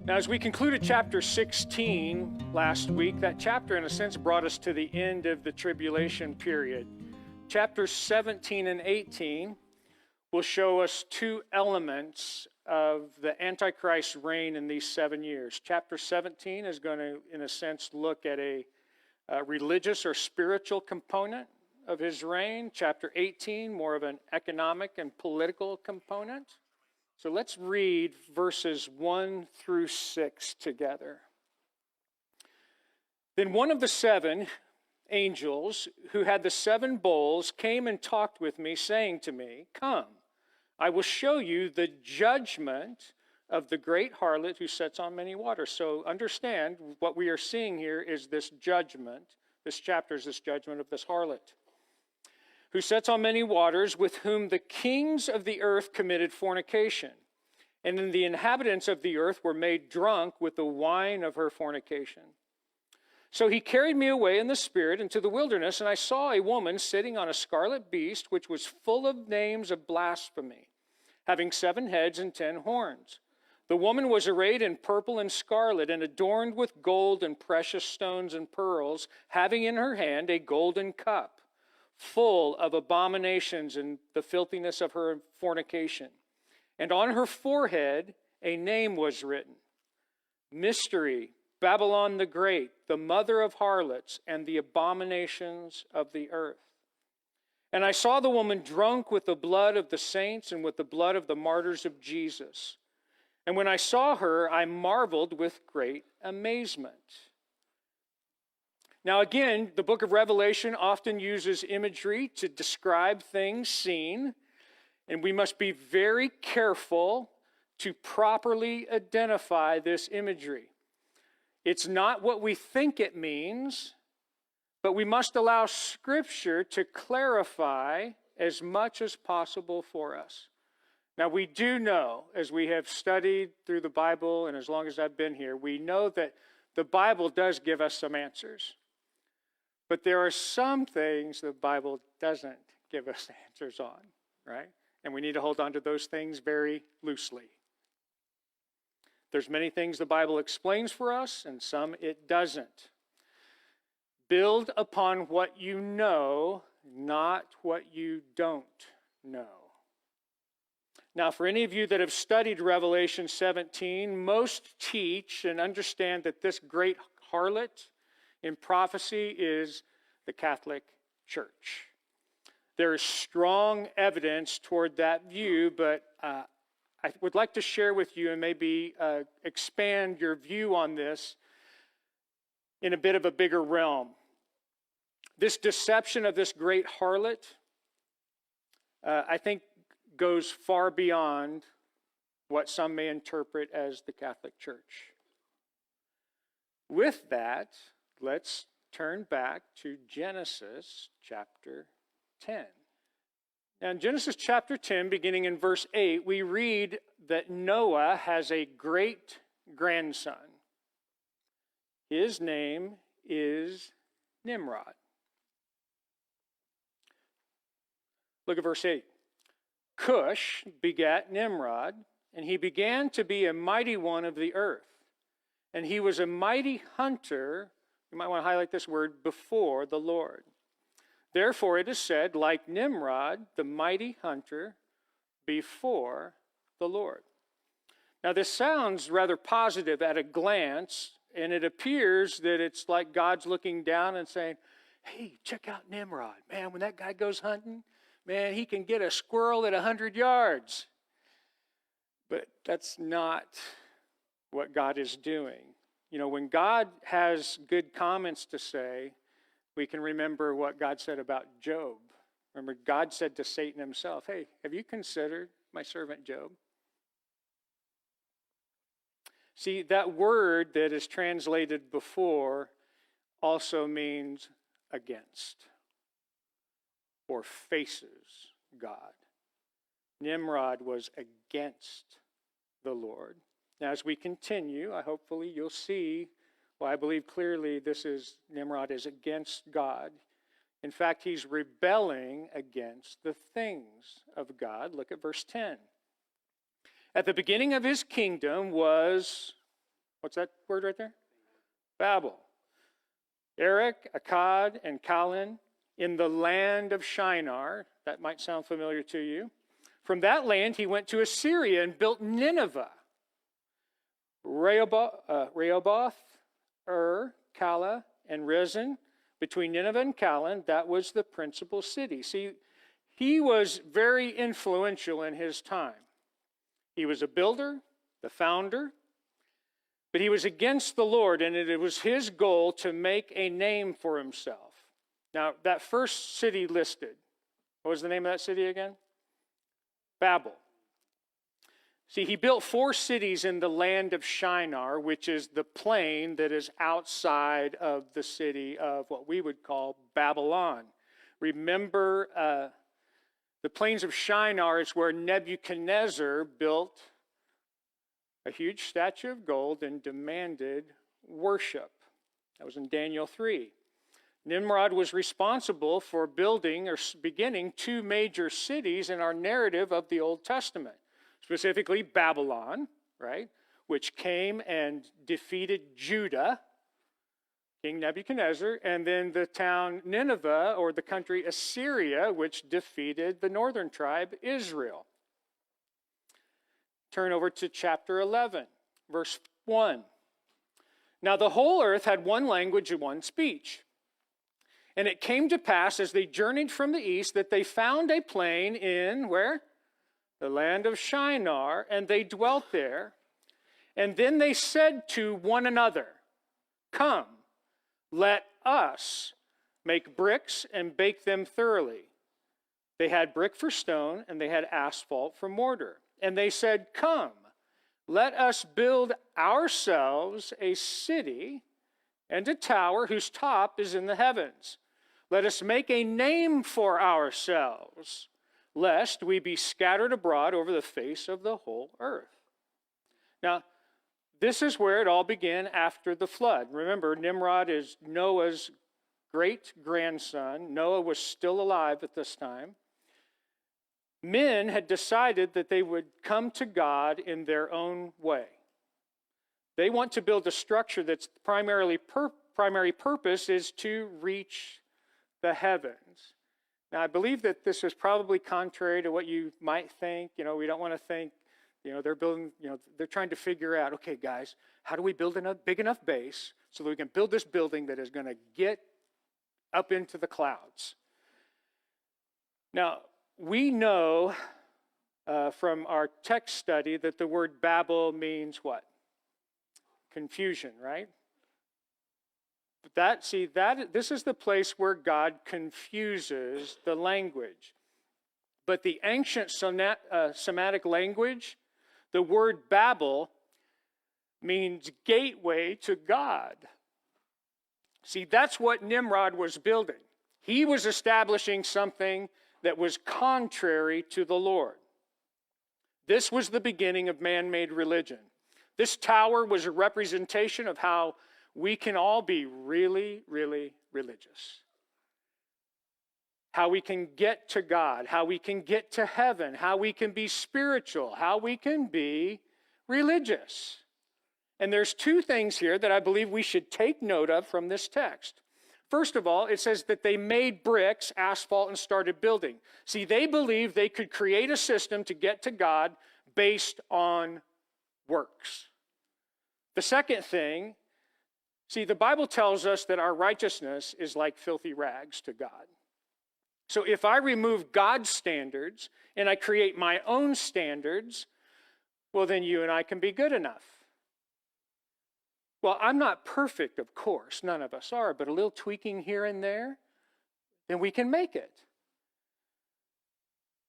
Now, as we concluded chapter 16 last week, that chapter, in a sense, brought us to the end of the tribulation period. Chapters 17 and 18 will show us two elements of the Antichrist's reign in these 7 years. Chapter 17 is going to, in a sense, look at a religious or spiritual component of his reign. Chapter 18, more of an economic and political component. So let's read verses 1 through 6 together. Then one of the 7 angels who had the 7 bowls came and talked with me, saying to me, "Come, I will show you the judgment of the great harlot who sits on many waters." So understand, what we are seeing here is this judgment. This chapter is this judgment of this harlot, who sits on many waters, with whom the kings of the earth committed fornication. And then the inhabitants of the earth were made drunk with the wine of her fornication. So he carried me away in the spirit into the wilderness, and I saw a woman sitting on a scarlet beast, which was full of names of blasphemy, having 7 heads and 10 horns. The woman was arrayed in purple and scarlet, and adorned with gold and precious stones and pearls, having in her hand a golden cup, full of abominations and the filthiness of her fornication. And on her forehead a name was written: Mystery, Babylon the Great, the mother of harlots and the abominations of the earth. And I saw the woman drunk with the blood of the saints and with the blood of the martyrs of Jesus. And when I saw her, I marveled with great amazement. Now again, the book of Revelation often uses imagery to describe things seen, and we must be very careful to properly identify this imagery. It's not what we think it means, but we must allow Scripture to clarify as much as possible for us. Now, we do know, as we have studied through the Bible, and as long as I've been here, we know that the Bible does give us some answers. But there are some things the Bible doesn't give us answers on, right? And we need to hold on to those things very loosely. There's many things the Bible explains for us, and some it doesn't. Build upon what you know, not what you don't know. Now, for any of you that have studied Revelation 17, most teach and understand that this great harlot in prophecy is the Catholic Church. There is strong evidence toward that view, but I would like to share with you and maybe expand your view on this in a bit of a bigger realm. This deception of this great harlot, I think, goes far beyond what some may interpret as the Catholic Church. With that, let's turn back to Genesis chapter 10. Now, in Genesis chapter 10, beginning in verse 8, we read that Noah has a great grandson. His name is Nimrod. Look at verse 8. Cush begat Nimrod, and he began to be a mighty one of the earth. And he was a mighty hunter, you might want to highlight this word, before the Lord. Therefore it is said, like Nimrod, the mighty hunter before the Lord. Now this sounds rather positive at a glance, and it appears that it's like God's looking down and saying, hey, check out Nimrod. Man, when that guy goes hunting, man, he can get a squirrel at 100 yards. But that's not what God is doing. You know, when God has good comments to say, we can remember what God said about Job. Remember, God said to Satan himself, hey, have you considered my servant Job? See, that word that is translated before also means against or faces God. Nimrod was against the Lord. Now, as we continue, hopefully you'll see, well, I believe clearly Nimrod is against God. In fact, he's rebelling against the things of God. Look at verse 10. At the beginning of his kingdom was What's that word right there? Babel. Erech, Akkad, and Calneh in the land of Shinar. That might sound familiar to you. From that land, he went to Assyria and built Nineveh. Rehoboth, Calah, and Rezin. Between Nineveh and Calneh, that was the principal city. See, he was very influential in his time. He was a builder, the founder, but he was against the Lord, and it was his goal to make a name for himself. Now, that first city listed, what was the name of that city again? Babel. See, he built 4 cities in the land of Shinar, which is the plain that is outside of the city of what we would call Babylon. Remember, the plains of Shinar is where Nebuchadnezzar built a huge statue of gold and demanded worship. That was in Daniel 3. Nimrod was responsible for building or beginning 2 major cities in our narrative of the Old Testament, specifically Babylon, right, which came and defeated Judah, King Nebuchadnezzar, and then the town Nineveh, or the country Assyria, which defeated the northern tribe, Israel. Turn over to chapter 11, verse 1. Now the whole earth had one language and one speech. And it came to pass as they journeyed from the east that they found a plain in, where? The land of Shinar, and they dwelt there. And then they said to one another, "Come, let us make bricks and bake them thoroughly." They had brick for stone, and they had asphalt for mortar. And they said, "Come, let us build ourselves a city and a tower whose top is in the heavens. Let us make a name for ourselves, lest we be scattered abroad over the face of the whole earth." Now, this is where it all began after the flood. Remember, Nimrod is Noah's great-grandson. Noah was still alive at this time. Men had decided that they would come to God in their own way. They want to build a structure that's primary purpose is to reach the heavens. Now, I believe that this is probably contrary to what you might think. We don't want to think, they're building, they're trying to figure out, okay, guys, how do we build a big enough base so that we can build this building that is going to get up into the clouds? Now, we know from our text study that the word Babel means what? Confusion, right? But this is the place where God confuses the language. But the ancient Semitic language, the word Babel, means gateway to God. See, that's what Nimrod was building. He was establishing something that was contrary to the Lord. This was the beginning of man-made religion. This tower was a representation of how we can all be really, really religious. How we can get to God, how we can get to heaven, how we can be spiritual, how we can be religious. And there's 2 things here that I believe we should take note of from this text. First of all, it says that they made bricks, asphalt, and started building. See, they believed they could create a system to get to God based on works. The second thing, see, the Bible tells us that our righteousness is like filthy rags to God. So if I remove God's standards and I create my own standards, well, then you and I can be good enough. Well, I'm not perfect, of course. None of us are, but a little tweaking here and there, then we can make it.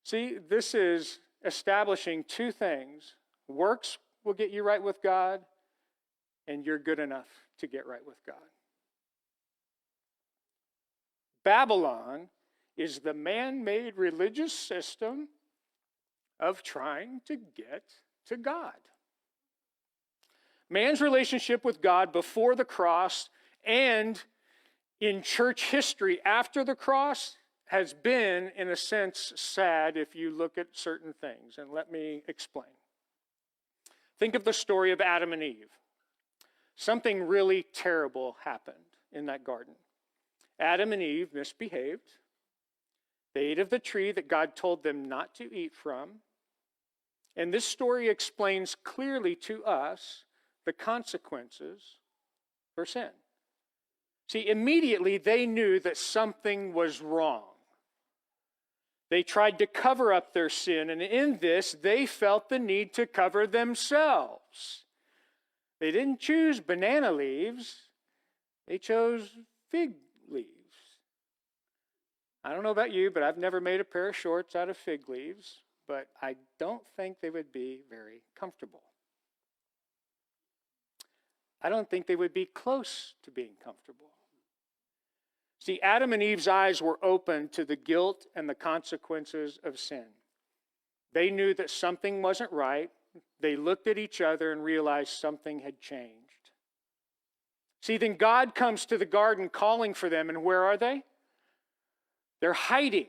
See, this is establishing 2 things. Works will get you right with God, and you're good enough to get right with God. Babylon is the man-made religious system of trying to get to God. Man's relationship with God before the cross and in church history after the cross has been, in a sense, sad if you look at certain things. And let me explain. Think of the story of Adam and Eve. something really terrible happened in that garden. Adam and Eve misbehaved. They ate of the tree that God told them not to eat from. And this story explains clearly to us the consequences for sin. See, immediately they knew that something was wrong. They tried to cover up their sin, and in this, they felt the need to cover themselves. They didn't choose banana leaves. They chose fig leaves. I don't know about you, but I've never made a pair of shorts out of fig leaves, but I don't think they would be very comfortable. I don't think they would be close to being comfortable. See, Adam and Eve's eyes were open to the guilt and the consequences of sin. They knew that something wasn't right. They looked at each other and realized something had changed. See, then God comes to the garden calling for them, and where are they? They're hiding.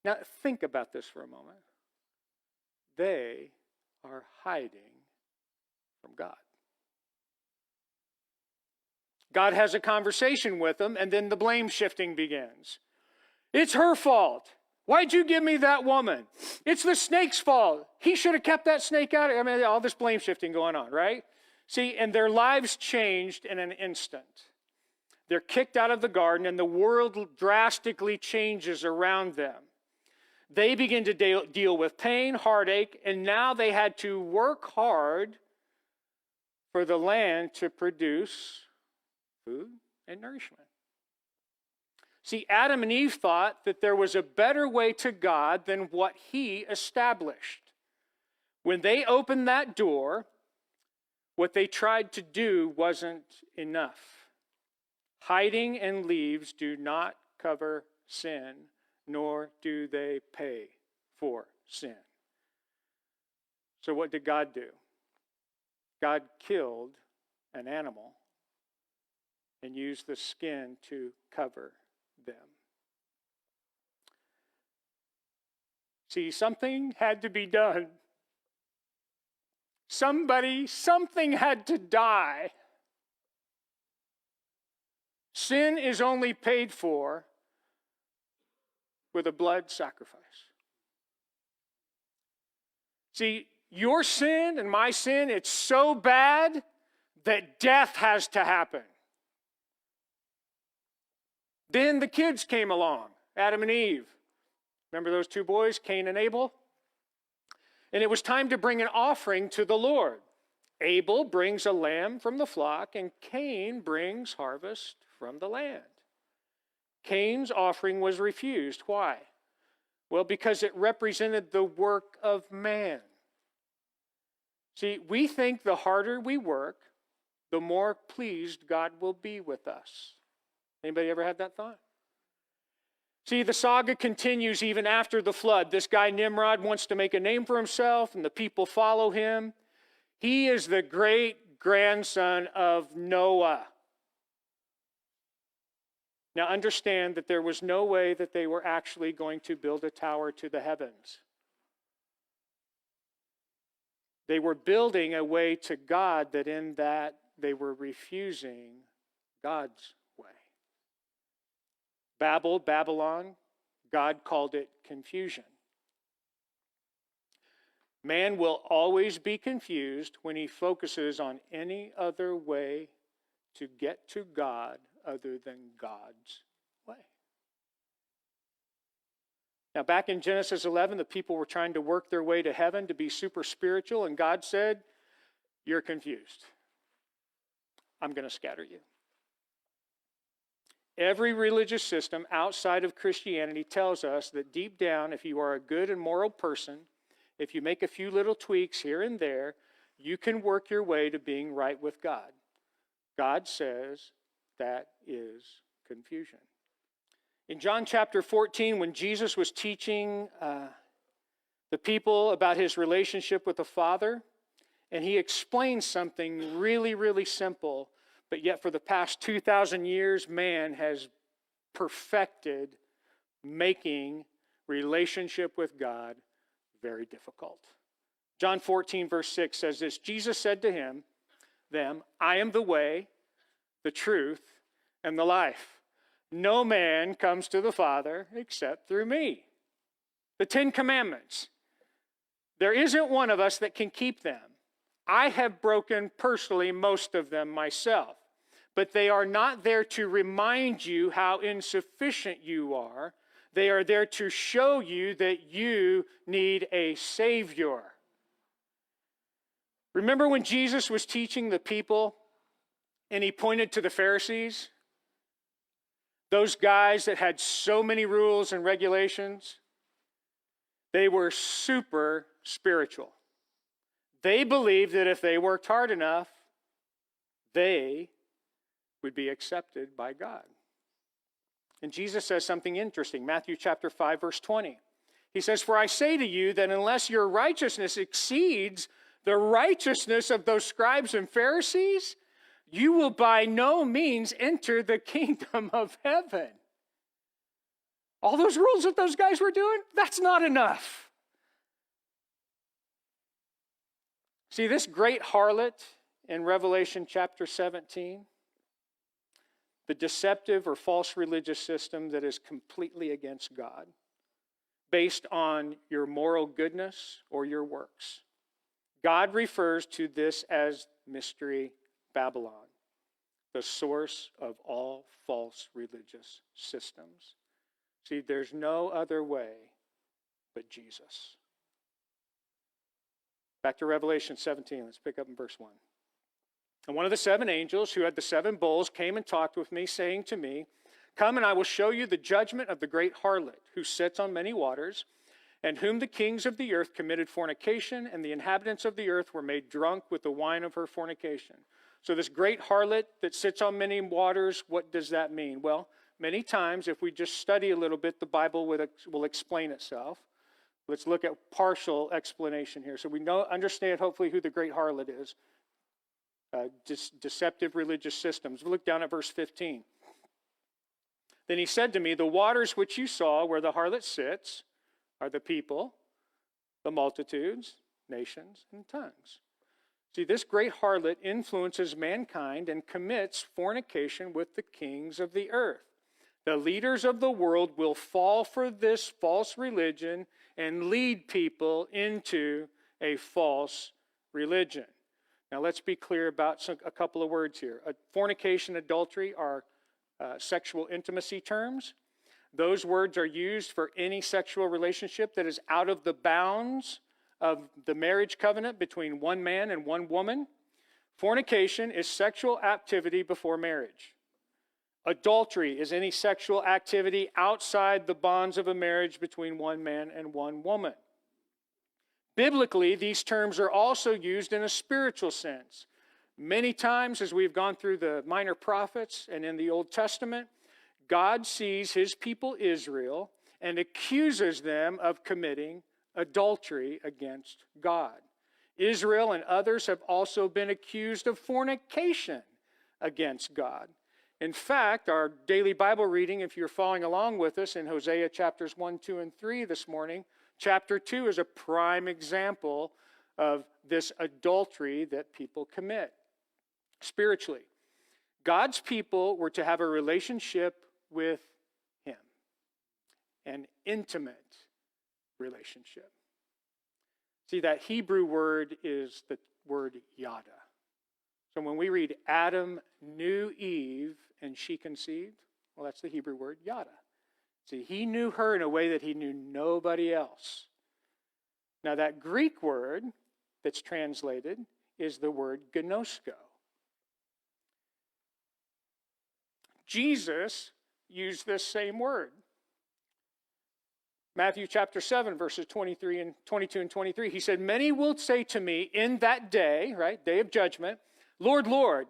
Now, think about this for a moment. They are hiding from God. God has a conversation with them, and then the blame shifting begins. It's her fault. Why'd you give me that woman? It's the snake's fault. He should have kept that snake out. I mean, all this blame shifting going on, right? See, and their lives changed in an instant. They're kicked out of the garden, and the world drastically changes around them. They begin to deal with pain, heartache, and now they had to work hard for the land to produce food and nourishment. See, Adam and Eve thought that there was a better way to God than what He established. When they opened that door, what they tried to do wasn't enough. Hiding and leaves do not cover sin, nor do they pay for sin. So what did God do? God killed an animal and used the skin to cover them. See, something had to be done. Something had to die. Sin is only paid for with a blood sacrifice. See, your sin and my sin, it's so bad that death has to happen. Then the kids came along, Adam and Eve. Remember those two boys, Cain and Abel? And it was time to bring an offering to the Lord. Abel brings a lamb from the flock, and Cain brings harvest from the land. Cain's offering was refused. Why? Well, because it represented the work of man. See, we think the harder we work, the more pleased God will be with us. Anybody ever had that thought? See, the saga continues even after the flood. This guy Nimrod wants to make a name for himself, and the people follow him. He is the great-grandson of Noah. Now understand that there was no way that they were actually going to build a tower to the heavens. They were building a way to God that in that they were refusing God's way. Babylon, God called it confusion. Man will always be confused when he focuses on any other way to get to God other than God's way. Now, back in Genesis 11, the people were trying to work their way to heaven to be super spiritual, and God said, "You're confused. I'm going to scatter you." Every religious system outside of Christianity tells us that deep down, if you are a good and moral person, if you make a few little tweaks here and there, you can work your way to being right with God. God says that is confusion. In John chapter 14, when Jesus was teaching the people about his relationship with the Father, and he explained something really, really simple, but yet for the past 2,000 years, man has perfected making relationship with God very difficult. John 14, verse 6 says this, Jesus said to him, them, I am the way, the truth, and the life. No man comes to the Father except through me. The 10 Commandments. There isn't one of us that can keep them. I have broken personally most of them myself. But they are not there to remind you how insufficient you are. They are there to show you that you need a Savior. Remember when Jesus was teaching the people and he pointed to the Pharisees? Those guys that had so many rules and regulations. They were super spiritual. They believed that if they worked hard enough, they would be accepted by God. And Jesus says something interesting. Matthew chapter 5, verse 20. He says, "For I say to you that unless your righteousness exceeds the righteousness of those scribes and Pharisees, you will by no means enter the kingdom of heaven." All those rules that those guys were doing, that's not enough. See, this great harlot in Revelation chapter 17, the deceptive or false religious system that is completely against God, based on your moral goodness or your works. God refers to this as Mystery Babylon, the source of all false religious systems. See, there's no other way but Jesus. Back to Revelation 17, let's pick up in verse 1. "And one of the 7 angels who had the 7 bowls came and talked with me, saying to me, 'Come and I will show you the judgment of the great harlot, who sits on many waters, and whom the kings of the earth committed fornication, and the inhabitants of the earth were made drunk with the wine of her fornication.'" So this great harlot that sits on many waters, what does that mean? Well, many times, if we just study a little bit, the Bible will explain itself. Let's look at partial explanation here. So we understand, hopefully, who the great harlot is. Deceptive religious systems. We look down at verse 15. "Then he said to me, 'The waters which you saw where the harlot sits are the people, the multitudes, nations, and tongues.'" See, this great harlot influences mankind and commits fornication with the kings of the earth. The leaders of the world will fall for this false religion and lead people into a false religion. Now, let's be clear about a couple of words here. Fornication, adultery are sexual intimacy terms. Those words are used for any sexual relationship that is out of the bounds of the marriage covenant between one man and one woman. Fornication is sexual activity before marriage. Adultery is any sexual activity outside the bonds of a marriage between one man and one woman. Biblically, these terms are also used in a spiritual sense. Many times, as we've gone through the minor prophets and in the Old Testament, God sees his people Israel and accuses them of committing adultery against God. Israel and others have also been accused of fornication against God. In fact, our daily Bible reading, if you're following along with us in Hosea chapters 1, 2, and 3 this morning, chapter 2 is a prime example of this adultery that people commit spiritually. God's people were to have a relationship with him, an intimate relationship. See, that Hebrew word is the word yada. So when we read Adam knew Eve and she conceived, well, that's the Hebrew word yada. See, he knew her in a way that he knew nobody else. Now, that Greek word that's translated is the word gnosko. Jesus used this same word. Matthew chapter 7, verses 22 and 23, he said, "Many will say to me in that day," right, day of judgment, "Lord, Lord,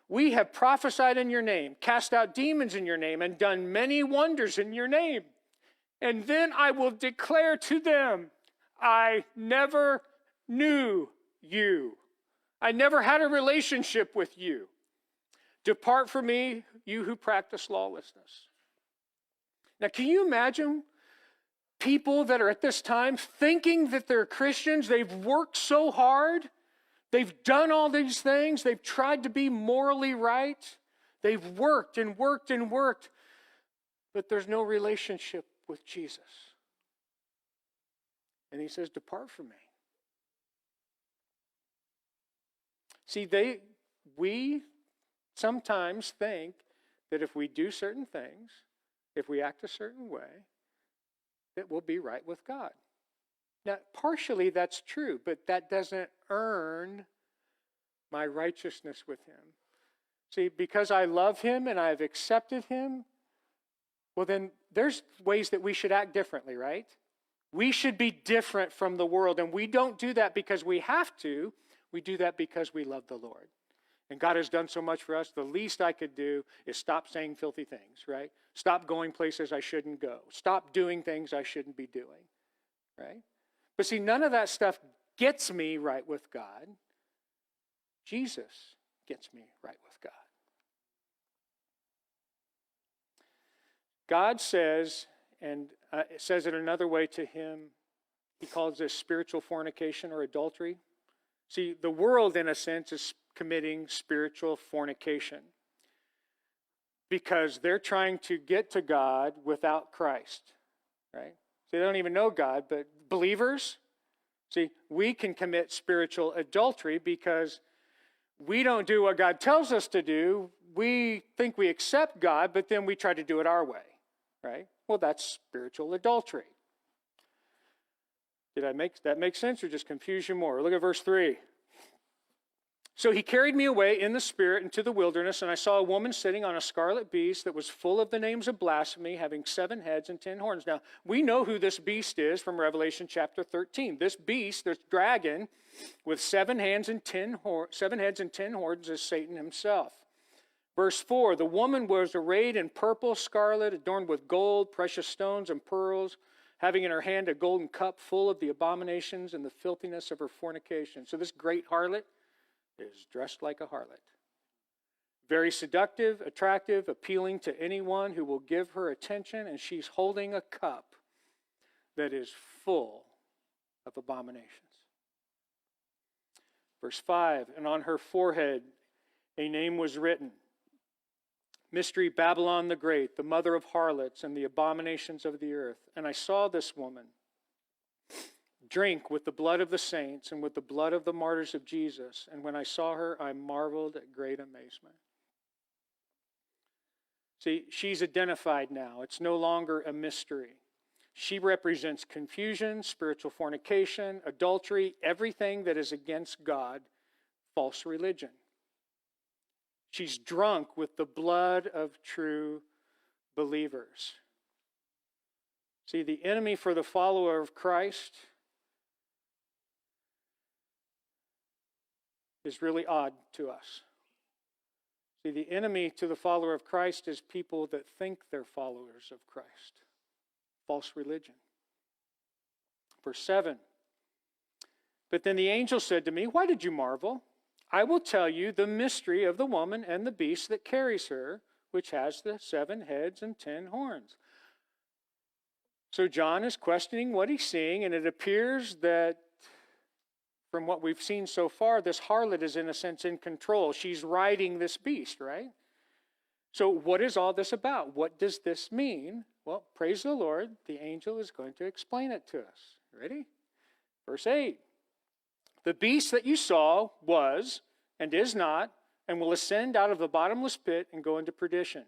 we have prophesied in your name, cast out demons in your name, and done many wonders in your name. And then I will declare to them, I never knew you. I never had a relationship with you. Depart from me, you who practice lawlessness." Now, can you imagine people that are at this time thinking that they're Christians? They've worked so hard. They've done all these things. They've tried to be morally right. They've worked and worked and worked. But there's no relationship with Jesus. And he says, depart from me. See, we sometimes think that if we do certain things, if we act a certain way, that we'll be right with God. Now, partially that's true, but that doesn't earn my righteousness with him. See, because I love him and I've accepted him, well then there's ways that we should act differently, right? We should be different from the world, and we don't do that because we have to. We do that because we love the Lord. And God has done so much for us. The least I could do is stop saying filthy things, right? Stop going places I shouldn't go. Stop doing things I shouldn't be doing, right? But see, none of that stuff gets me right with God. Jesus gets me right with God. God says, and it says it another way to him, he calls this spiritual fornication or adultery. See, the world, in a sense, is committing spiritual fornication because they're trying to get to God without Christ, right? So they don't even know God, but believers, see, we can commit spiritual adultery because we don't do what God tells us to do. We think we accept God, but then we try to do it our way, right? Well, that's spiritual adultery. Did that make sense or just confuse you more? Look at verse 3. So he carried me away in the spirit into the wilderness, and I saw a woman sitting on a scarlet beast that was full of the names of blasphemy, having 7 heads and 10 horns. Now, we know who this beast is from Revelation chapter 13. This beast, this dragon, with 7 heads and 10 horns, is Satan himself. Verse 4, the woman was arrayed in purple, scarlet, adorned with gold, precious stones, and pearls, having in her hand a golden cup full of the abominations and the filthiness of her fornication. So this great harlot is dressed like a harlot. Very seductive, attractive, appealing to anyone who will give her attention, and she's holding a cup that is full of abominations. Verse 5, and on her forehead a name was written, Mystery Babylon the Great, the mother of harlots and the abominations of the earth. And I saw this woman drink with the blood of the saints and with the blood of the martyrs of Jesus. And when I saw her, I marveled at great amazement. See, she's identified now. It's no longer a mystery. She represents confusion, spiritual fornication, adultery, everything that is against God, false religion. She's drunk with the blood of true believers. See, the enemy for the follower of Christ is really odd to us. See, the enemy to the follower of Christ is people that think they're followers of Christ. False religion. Verse 7. But then the angel said to me, why did you marvel? I will tell you the mystery of the woman and the beast that carries her, which has the 7 heads and 10 horns. So John is questioning what he's seeing, and it appears that from what we've seen so far, this harlot is in a sense in control. She's riding this beast, right? So what is all this about? What does this mean? Well, praise the Lord, the angel is going to explain it to us. Ready? Verse 8. The beast that you saw was and is not, and will ascend out of the bottomless pit and go into perdition.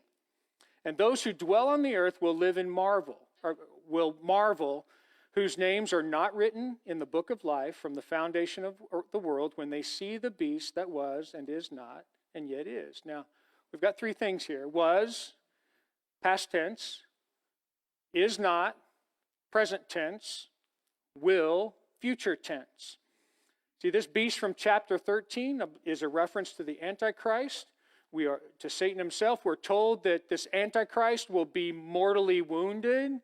And those who dwell on the earth will live in marvel, whose names are not written in the book of life from the foundation of the world when they see the beast that was and is not and yet is. Now, we've got 3 things here. Was, past tense, is not, present tense, will, future tense. See, this beast from chapter 13 is a reference to the Antichrist. We are to Satan himself. We're told that this Antichrist will be mortally wounded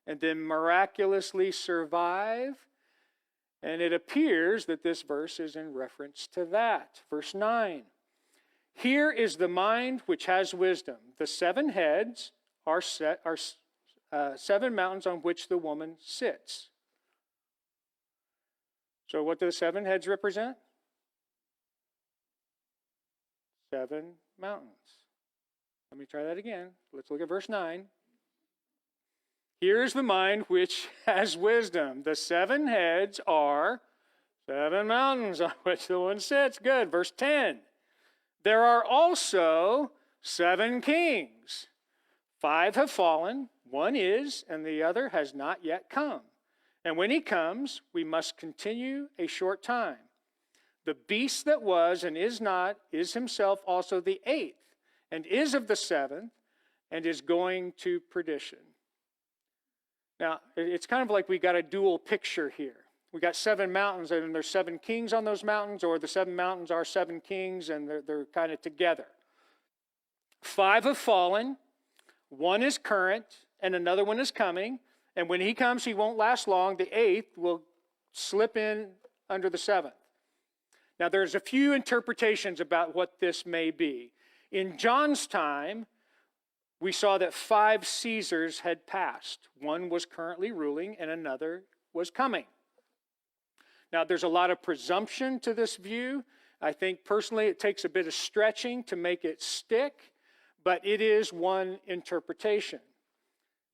and then miraculously survive. And it appears that this verse is in reference to that. Verse 9. Here is the mind which has wisdom. The 7 heads are 7 mountains on which the woman sits. So what do the 7 heads represent? 7 mountains. Let me try that again. Let's look at verse 9. Here is the mind which has wisdom. The 7 heads are 7 mountains on which the one sits. Good. Verse 10. There are also 7 kings. 5 have fallen, 1 is, and the other has not yet come. And when he comes, we must continue a short time. The beast that was and is not is himself also the 8th, and is of the 7th, and is going to perdition. Now, it's kind of like we got a dual picture here. We got 7 mountains, and there's 7 kings on those mountains, or the 7 mountains are 7 kings, and they're kind of together. 5 have fallen, 1 is current, and another one is coming. And when he comes, he won't last long. The 8th will slip in under the 7th. Now, there's a few interpretations about what this may be. In John's time, we saw that 5 Caesars had passed. 1 was currently ruling, and another was coming. Now, there's a lot of presumption to this view. I think personally it takes a bit of stretching to make it stick, but it is one interpretation.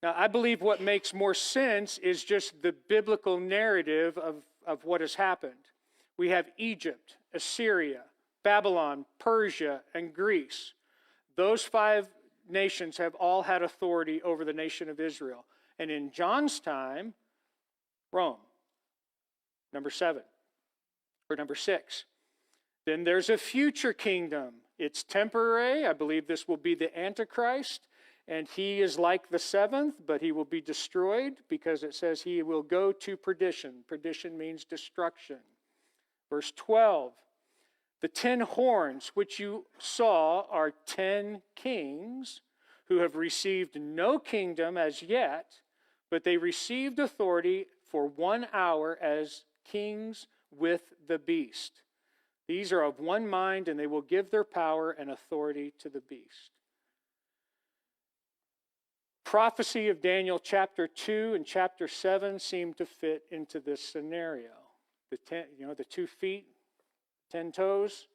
Now, I believe what makes more sense is just the biblical narrative of what has happened. We have Egypt, Assyria, Babylon, Persia, and Greece. Those 5 nations have all had authority over the nation of Israel. And in John's time, Rome, number 7, or number 6. Then there's a future kingdom. It's temporary. I believe this will be the Antichrist. And he is like the 7th, but he will be destroyed because it says he will go to perdition. Perdition means destruction. Verse 12, the 10 horns which you saw are 10 kings who have received no kingdom as yet, but they received authority for 1 hour as kings with the beast. These are of one mind, and they will give their power and authority to the beast. Prophecy of Daniel chapter 2 and chapter 7 seem to fit into this scenario. The 2 feet, 10 toes.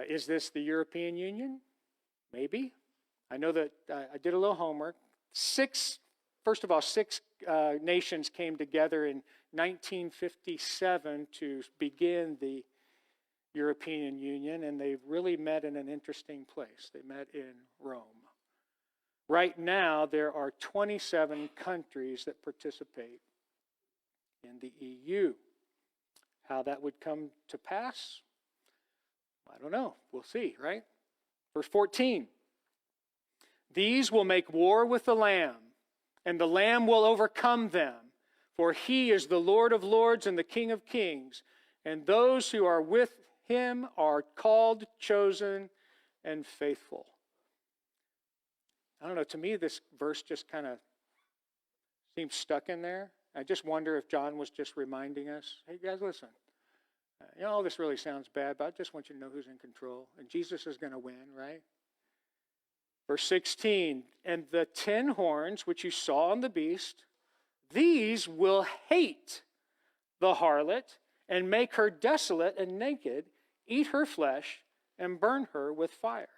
Is this the European Union? Maybe. I know that I did a little homework. 6 nations came together in 1957 to begin the European Union, and they really met in an interesting place. They met in Rome. Right now, there are 27 countries that participate in the EU. How that would come to pass, I don't know. We'll see, right? Verse 14. These will make war with the Lamb, and the Lamb will overcome them. For he is the Lord of lords and the King of kings, and those who are with him are called, chosen, and faithful. I don't know, to me this verse just kind of seems stuck in there. I just wonder if John was just reminding us, hey guys, listen, all this really sounds bad, but I just want you to know who's in control. And Jesus is going to win, right? Verse 16, and the 10 horns which you saw on the beast, these will hate the harlot and make her desolate and naked, eat her flesh, and burn her with fire.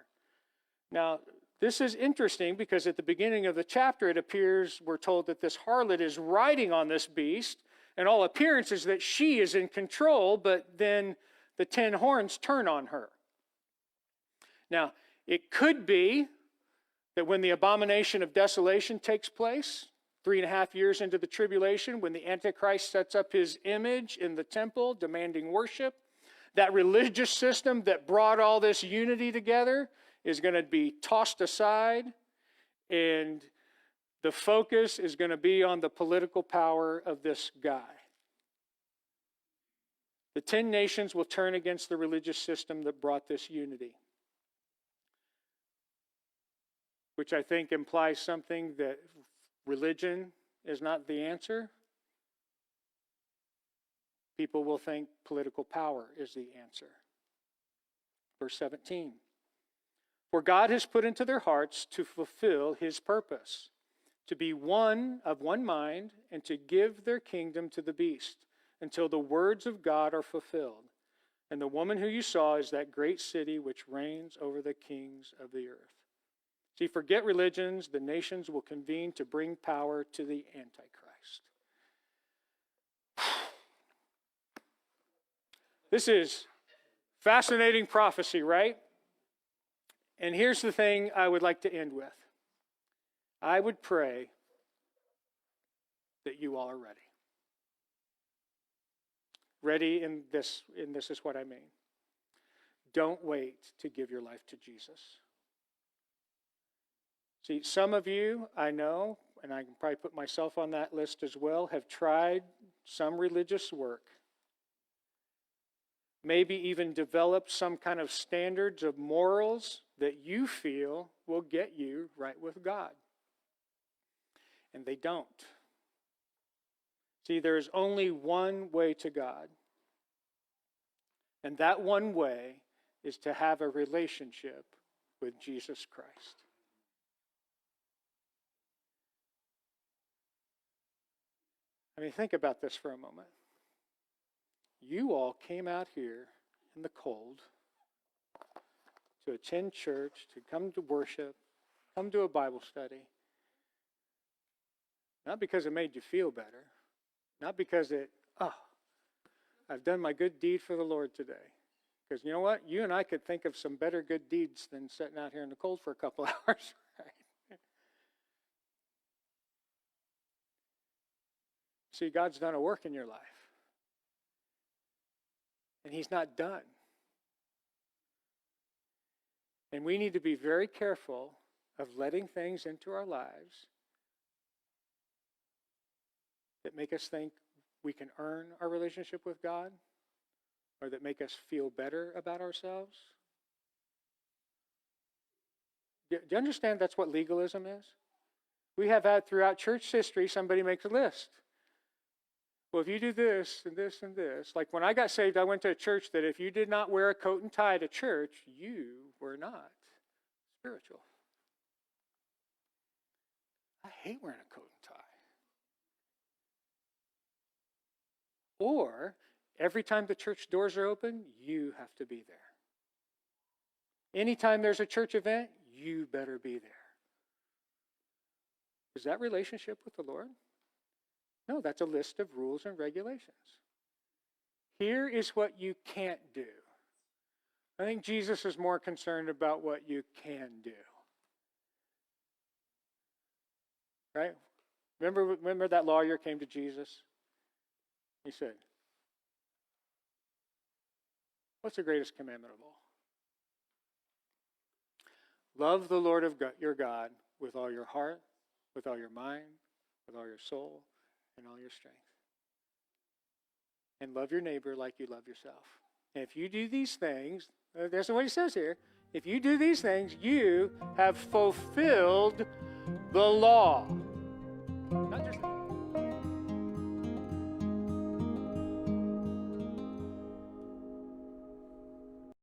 Now, this is interesting because at the beginning of the chapter, it appears we're told that this harlot is riding on this beast, and all appearance is that she is in control, but then the 10 horns turn on her. Now, it could be that when the abomination of desolation takes place, 3.5 years into the tribulation, when the Antichrist sets up his image in the temple demanding worship, that religious system that brought all this unity together is going to be tossed aside, and the focus is going to be on the political power of this guy. The 10 nations will turn against the religious system that brought this unity, which I think implies something that religion is not the answer. People will think political power is the answer. Verse 17. For God has put into their hearts to fulfill his purpose, to be one of one mind, and to give their kingdom to the beast, until the words of God are fulfilled. And the woman who you saw is that great city which reigns over the kings of the earth. See, forget religions. The nations will convene to bring power to the Antichrist. This is fascinating prophecy, right? And here's the thing I would like to end with. I would pray that you all are ready. Ready in this is what I mean. Don't wait to give your life to Jesus. See, some of you, I know, and I can probably put myself on that list as well, have tried some religious work. Maybe even developed some kind of standards of morals that you feel will get you right with God. And they don't. See, there is only one way to God. And that one way is to have a relationship with Jesus Christ. I mean, think about this for a moment. You all came out here in the cold to attend church, to come to worship, come to a Bible study. Not because it made you feel better. Not because I've done my good deed for the Lord today. Because you know what? You and I could think of some better good deeds than sitting out here in the cold for a couple hours, right? See, God's done a work in your life. And He's not done. And we need to be very careful of letting things into our lives that make us think we can earn our relationship with God, or that make us feel better about ourselves. Do you understand that's what legalism is? We have had throughout church history, somebody makes a list. Well, if you do this and this and this, like when I got saved, I went to a church that if you did not wear a coat and tie to church, you were not spiritual. I hate wearing a coat and tie. Or, every time the church doors are open, you have to be there. Anytime there's a church event, you better be there. Is that relationship with the Lord? No, that's a list of rules and regulations. Here is what you can't do. I think Jesus is more concerned about what you can do. Right? Remember that lawyer came to Jesus? He said, what's the greatest commandment of all? Love the Lord your God with all your heart, with all your mind, with all your soul, and all your strength. And love your neighbor like you love yourself. And if you do these things, that's what he says here. If you do these things, you have fulfilled the law.